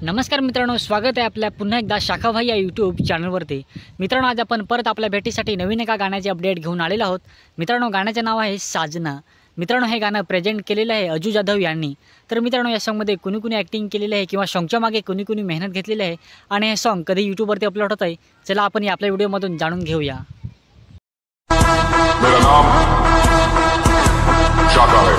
नमस्कार मित्रांनो, स्वागत आहे आपल्या पुन्हा एकदा शाखाभाई या यूट्यूब चॅनलवरती। मित्रांनो, आज आपण परत आपल्या भेटीसाठी नवीन एका गाण्याचे अपडेट घेऊन आलेलो आहोत। मित्रांनो, गाण्याचे नाव आहे साजना। मित्रांनो, हे गाणं प्रेझेंट केलेलं आहे अजू जाधव यांनी। तर मित्रांनो, या सॉन्गमध्ये कुणी ॲक्टिंग केलेली आहे किंवा सॉन्गच्या मागे कुणी मेहनत घेतलेली आहे आणि हे सॉन्ग कधी यूट्यूबवरती अपलोड होत आहे, चला आपण आपल्या व्हिडिओमधून जाणून घेऊया। मेरा नाम शाखा है।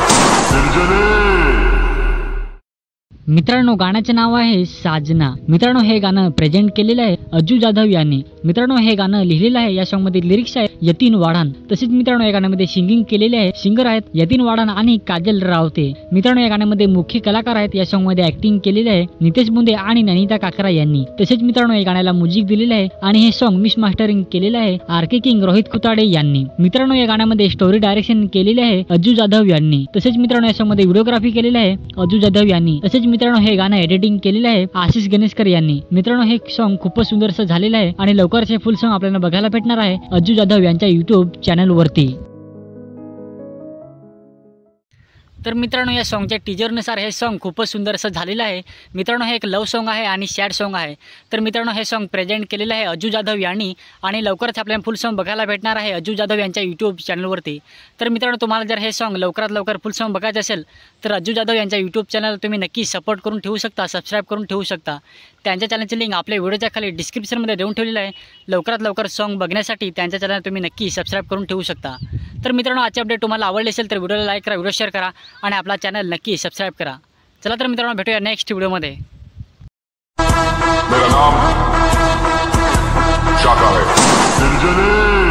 मित्रांनो, गाण्याचे नाव आहे साजना। मित्रांनो, हे गाणं प्रेझेंट केलेलं आहे अजू जाधव यांनी। मित्रांनो, हे गाणं लिहिलेलं आहे, या सॉन्ग मध्ये लिरिक्स आहे यतीन वाढान। तसेच मित्रांनो, या गाण्यामध्ये सिंगिंग केलेले आहे, सिंगर आहेत यतीन वाढान आणि काजल रावते। मित्रांनो, या गाण्यामध्ये मुख्य कलाकार आहेत, या सॉन्ग मध्ये ऍक्टिंग केलेले आहे नितेश बुंदे आणि नैनिता काकरा यांनी। तसेच मित्रांनो, या गाण्याला म्युझिक दिलेलं आहे आणि हे सॉन्ग मिक्स मास्टरिंग केलेलं आहे आर.के. किंग रोहित खुताडे यांनी। मित्रांनो, या गाण्यामध्ये स्टोरी डायरेक्शन केलेले आहे अजू जाधव यांनी। तसेच मित्रांनो, या सॉन्ग मध्ये व्हिडिओग्राफी केलेलं आहे अजू जाधव यांनी। तसेच मित्रांनो, हे गाणं एडिटिंग केलेलं आहे आशिष गणेशकर यांनी। मित्रांनो, हे सॉन्ग खूपच सुंदर असं झालेलं आहे आणि लवकरच हे फुल सॉन्ग आपल्याला बघायला भेटणार आहे अजू जाधव यांच्या यूट्यूब चॅनलवरती। तर मित्रांनो, या सॉन्गच्या टीजरनुसार हे सॉन्ग खूपच सुंदर असं झालेलं आहे। मित्रांनो, हे एक लव सॉन्ग आहे आणि सॅड सॉन्ग आहे। तर मित्रांनो, हे सॉन्ग प्रेझेंट केलेलं आहे अजू जाधव यांनी आणि लवकरच आपल्याला फुल सॉन्ग बघायला भेटणार आहे अजू जाधव यांच्या यूट्यूब चॅनलवरती। तर मित्रांनो, तुम्हाला जर हे सॉन्ग लवकरात लवकर फुल सॉन्ग बघायचं असेल तर अजू जाधव यांच्या यूट्यूब चॅनल तुम्ही नक्की सपोर्ट करून ठेवू शकता, सबस्क्राईब करून ठेवू शकता। त्यांच्या चॅनलची लिंक आपल्या व्हिडिओच्या खाली डिस्क्रिप्शनमध्ये देऊन ठेवलेलं आहे। लवकरात लवकर सॉन्ग बघण्यासाठी त्यांच्या चॅनल तुम्ही नक्की सबस्क्राईब करून ठेवू शकता। तर मित्रांनो, आजचे अपडेट तुम्हाला आवडले असेल तर व्हिडिओला लाईक करा, व्हिडिओ शेअर करा आणि आपला चॅनल नक्की सबस्क्राईब करा। चला तर मित्रांनो, भेटूया नेक्स्ट व्हिडिओमध्ये। मेरा नाम शाखा है।